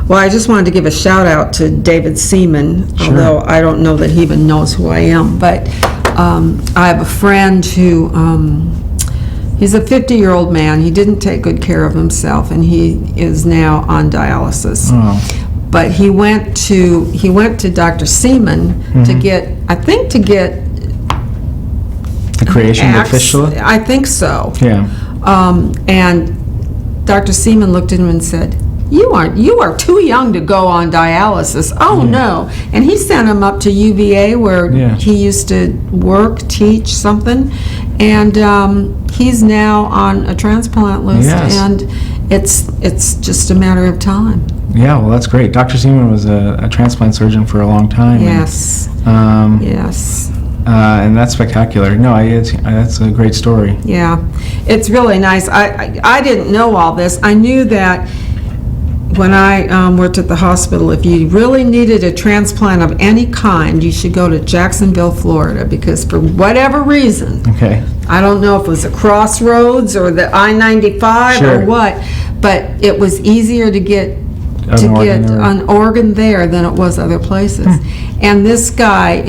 Well, I just wanted to give a shout out to David Seaman, although I don't know that he even knows who I am. But I have a friend who, he's a 50-year-old man. He didn't take good care of himself, and he is now on dialysis. Oh. But he went to Dr. Seaman to get The creation of the fistula? I think so. Yeah. And Dr. Seaman looked at him and said, you are too young to go on dialysis. Oh, no. And he sent him up to UVA where he used to work, teach something. And he's now on a transplant list. Yes. And it's just a matter of time. Yeah, well, that's great. Dr. Seaman was a transplant surgeon for a long time. Yes. And, Yes. and that's spectacular. No, that's a great story. Yeah, it's really nice. I didn't know all this. I knew that when I worked at the hospital, if you really needed a transplant of any kind, you should go to Jacksonville, Florida, because for whatever reason, Okay. I don't know if it was the crossroads or the I-95 Sure. or what, but it was easier to get an organ there than it was other places. And this guy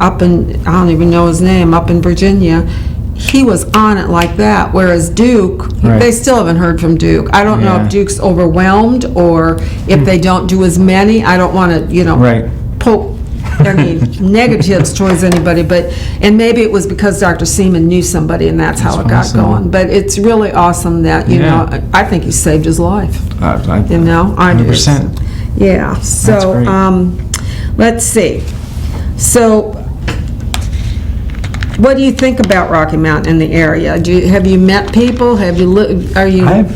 up in, I don't even know his name, up in Virginia, he was on it like that, whereas Duke, Right. they still haven't heard from Duke. I don't know Yeah. if Duke's overwhelmed or if they don't do as many. I don't want to, Right. poke any negatives towards anybody, and maybe it was because Dr. Seaman knew somebody and that's how it got awesome. going. But it's really awesome that, Yeah. I think he saved his life, I do. 100%. Yeah, so, great. let's see. So, what do you think about Rocky Mountain in the area? Have you met people? Have you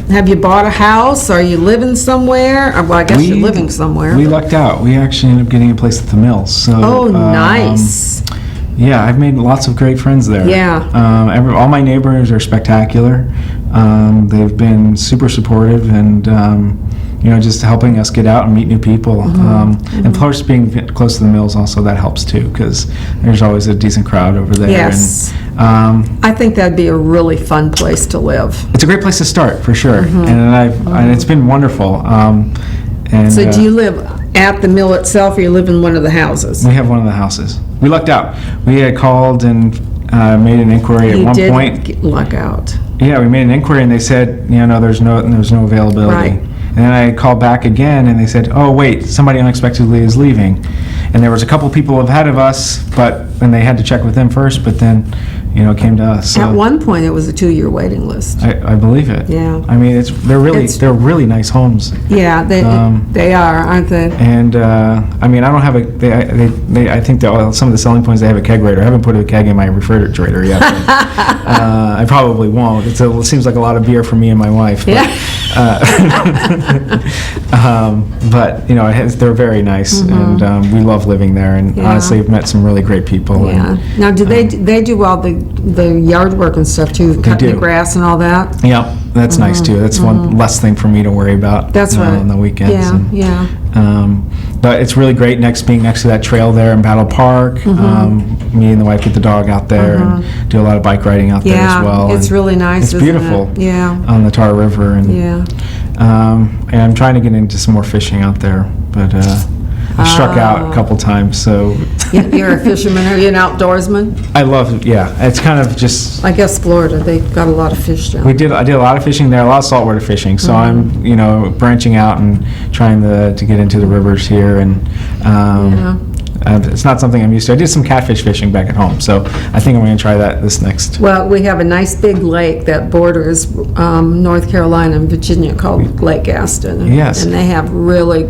have you bought a house? Are you living somewhere? Well, I guess you're living somewhere. We lucked out. We actually ended up getting a place at the Mills. So, Oh, nice. Yeah, I've made lots of great friends there. Yeah. All my neighbors are spectacular. They've been super supportive and, just helping us get out and meet new people. And of course, being close to the Mills also, that helps too, because there's always a decent crowd over there. Yes. And, I think that'd be a really fun place to live. it's a great place to start, for sure. And it's been wonderful. So do you live at the mill itself, or you live in one of the houses? We have one of the houses. We lucked out. We had called and made an inquiry at one point. You did luck out. Yeah, we made an inquiry and they said, there's no availability. Right. And then I called back again and they said, oh wait, somebody unexpectedly is leaving. And there was a couple people ahead of us, and they had to check with them first, but then, it came to us. So At one point, it was a 2-year waiting list. I believe it. Yeah. I mean, they're really nice homes. Yeah, they are, aren't they? And I mean, I don't have I think that some of the selling points, they have a kegerator. I haven't put a keg in my refrigerator yet. But, I probably won't. It seems like a lot of beer for me and my wife. But, but they're very nice, and we love living there. And Yeah. honestly, I've met some really great people. Yeah. Now, do they do all the yard work and stuff too, cutting the do. grass and all that? Yeah, that's nice too. That's one less thing for me to worry about. That's right. On the weekends. Yeah, And, yeah. but it's really great being next to that trail there in Battle Park. Me and the wife get the dog out there and do a lot of bike riding out there as well. Yeah, it's and really nice, It's isn't beautiful. it? Yeah. On the Tar River and Yeah. and I'm trying to get into some more fishing out there, but I struck out a couple times. So You're a fisherman, are you an outdoorsman? I love it. Yeah, it's kind of just. I guess Florida, they've got a lot of fish down. I did a lot of fishing there, a lot of saltwater fishing. So I'm, branching out and trying to get into the rivers here, and it's not something I'm used to. I did some catfish fishing back at home, so I think I'm going to try that this next. Well, we have a nice big lake that borders North Carolina and Virginia called Lake Gaston. Yes. And they have really,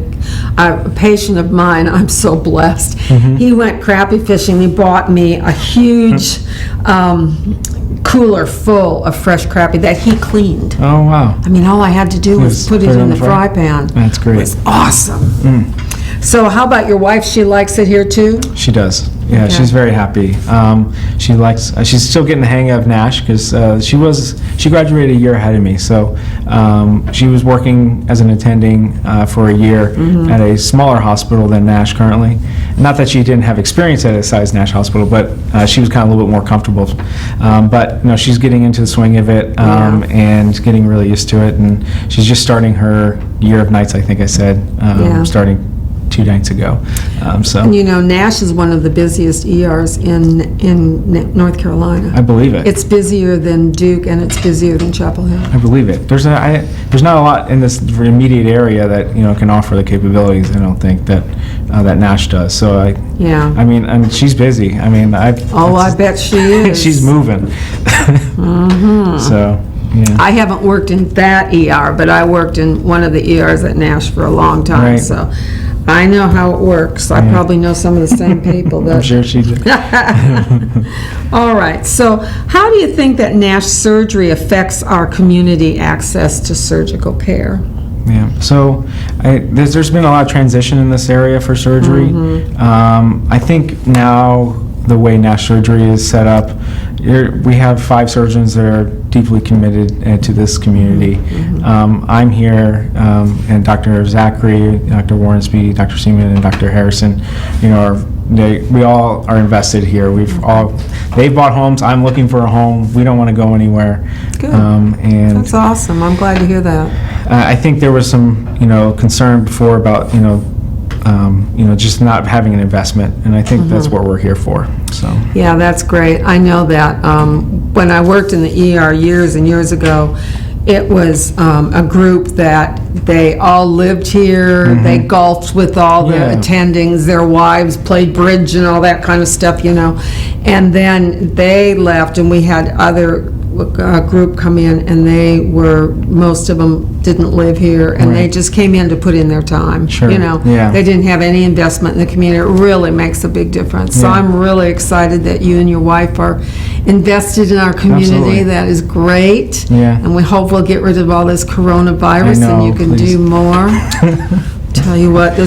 a patient of mine, I'm so blessed. He went crappie fishing. He bought me a huge cooler full of fresh crappie that he cleaned. Oh, wow. I mean, all I had to do was put it in the fry pan. That's great. It was awesome. So how about your wife? She likes it here too? She does. Yeah, Okay. she's very happy. She's still getting the hang of Nash because she graduated a year ahead of me. So she was working as an attending for a year at a smaller hospital than Nash currently. Not that she didn't have experience at a size Nash hospital, but she was kind of a little bit more comfortable. But she's getting into the swing of it and getting really used to it. And she's just starting her year of nights, I think I said, starting 2 nights ago. Nash is one of the busiest ERs in North Carolina. I believe it. It's busier than Duke, and it's busier than Chapel Hill. I believe it. There's not a lot in this immediate area that can offer the capabilities. I don't think that Nash does. So I mean, and she's busy. I mean, I bet she is. She's moving. So. Yeah. I haven't worked in that ER, but I worked in one of the ERs at Nash for a long time, Right. so I know how it works. I probably know some of the same people. I'm sure she did. All right, so how do you think that Nash surgery affects our community access to surgical care? Yeah, so there's been a lot of transition in this area for surgery. I think now the way Nash surgery is set up, we have 5 surgeons that are deeply committed to this community. I'm here, and Dr. Zachary, Dr. Warnsby, Dr. Seaman, and Dr. Harrison, we all are invested here. They've bought homes. I'm looking for a home. We don't want to go anywhere. Good. And That's awesome. I'm glad to hear that. I think there was some, concern before about, just not having an investment, and I think that's what we're here for. So. Yeah, that's great. I know that when I worked in the ER years and years ago, it was a group that they all lived here. They golfed with all the attendings. Their wives played bridge and all that kind of stuff, And then they left, and we had other group come in, and most of them didn't live here, and they just came in to put in their time. Sure. Yeah. They didn't have any investment in the community. It really makes a big difference. So I'm really excited that you and your wife are invested in our community. Absolutely. That is great. Yeah. And we hope we'll get rid of all this coronavirus and you can do more. Tell you what,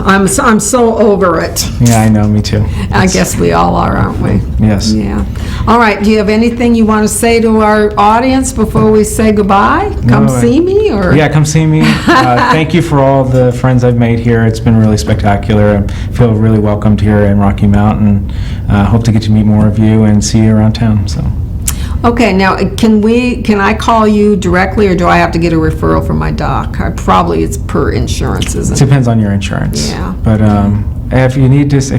I'm so over it. Yeah, I know, me too. I guess we all are, aren't we? Yes. Yeah. All right, do you have anything you want to say to our audience before we say goodbye? Come see me, or? Yeah, come see me. Thank you for all the friends I've made here. It's been really spectacular. I feel really welcomed here in Rocky Mount, and hope to get to meet more of you and see you around town, so. Okay, now, can I call you directly, or do I have to get a referral from my doc? Probably it's per insurance, isn't It it? depends on your insurance. Yeah. But if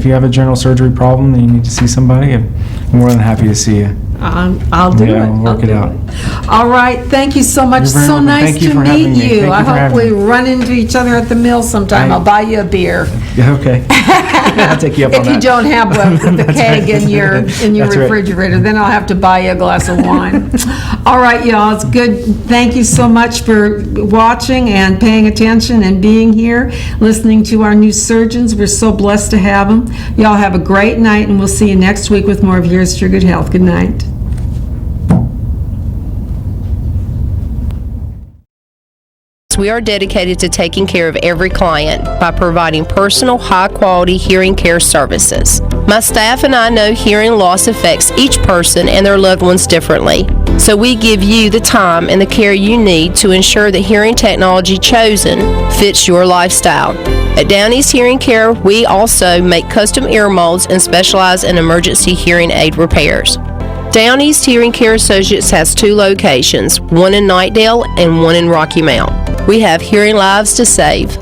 you have a general surgery problem and you need to see somebody, I'm more than happy to see you. I'll do it. We'll work it out. All right, thank you so much. You're very So welcome. nice Thank you to for having meet me. you. Thank I you for hope having we me. run into each other at the mill sometime. I'll buy you a beer. Yeah, okay. I'll take you up on If that. you don't have the That's keg right. in your That's right. refrigerator, then I'll have to buy you a glass of wine. All right, y'all, it's good. Thank you so much for watching and paying attention and being here, listening to our new surgeons. We're so blessed to have them. Y'all have a great night, and we'll see you next week with more of Here's to Your Good Health. Good night. We are dedicated to taking care of every client by providing personal, high-quality hearing care services. My staff and I know hearing loss affects each person and their loved ones differently. So we give you the time and the care you need to ensure the hearing technology chosen fits your lifestyle. At Downey's Hearing Care, we also make custom ear molds and specialize in emergency hearing aid repairs. Downey's Hearing Care Associates has 2 locations, one in Knightdale and one in Rocky Mount. We have hearing lives to save.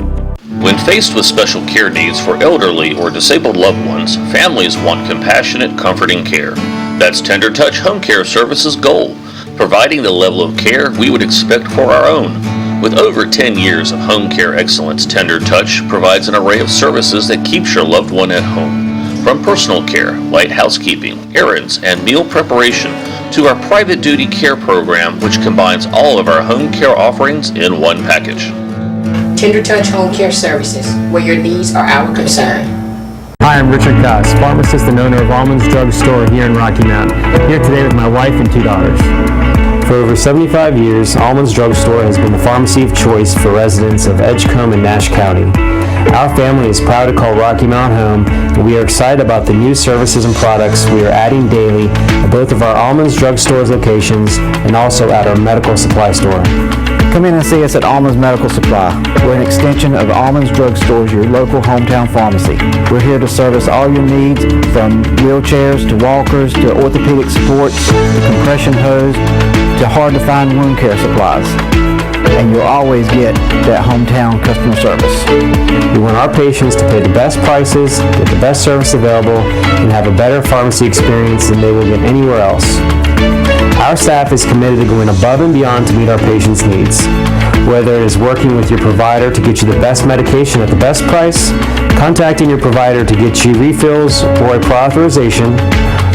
When faced with special care needs for elderly or disabled loved ones, families want compassionate, comforting care. That's Tender Touch Home Care Services' goal, providing the level of care we would expect for our own. With over 10 years of home care excellence, Tender Touch provides an array of services that keeps your loved one at home. From personal care, light housekeeping, errands, and meal preparation, to our private duty care program, which combines all of our home care offerings in one package. Tender Touch Home Care Services, where your needs are our concern. Hi, I'm Richard Koss, pharmacist and owner of Almonds Drug Store here in Rocky Mount. Here today with my wife and 2 daughters. For over 75 years, Almonds Drug Store has been the pharmacy of choice for residents of Edgecombe and Nash County. Our family is proud to call Rocky Mount home, and we are excited about the new services and products we are adding daily at both of our Almonds Drug Store's locations and also at our medical supply store. Come in and see us at Almonds Medical Supply. We're an extension of Almonds Drug Stores, your local hometown pharmacy. We're here to service all your needs, from wheelchairs to walkers to orthopedic supports to compression hose to hard-to-find wound care supplies. And you'll always get that hometown customer service. We want our patients to pay the best prices, get the best service available, and have a better pharmacy experience than they will get anywhere else. Our staff is committed to going above and beyond to meet our patients' needs. Whether it is working with your provider to get you the best medication at the best price, contacting your provider to get you refills or a prior authorization,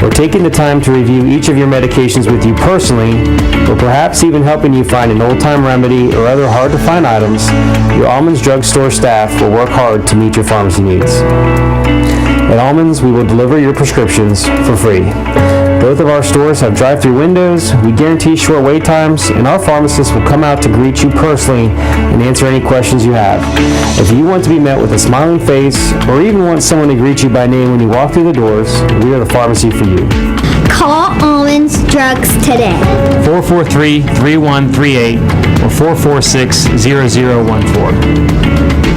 or taking the time to review each of your medications with you personally, or perhaps even helping you find an old-time remedy or other hard-to-find items, your Almonds Drug Store staff will work hard to meet your pharmacy needs. At Almonds, we will deliver your prescriptions for free. Both Both of our stores have drive-through windows, we guarantee short wait times, and our pharmacists will come out to greet you personally and answer any questions you have. If you want to be met with a smiling face, or even want someone to greet you by name when you walk through the doors, we are the pharmacy for you. Call Almonds Drugs today. 443-3138 or 446-0014.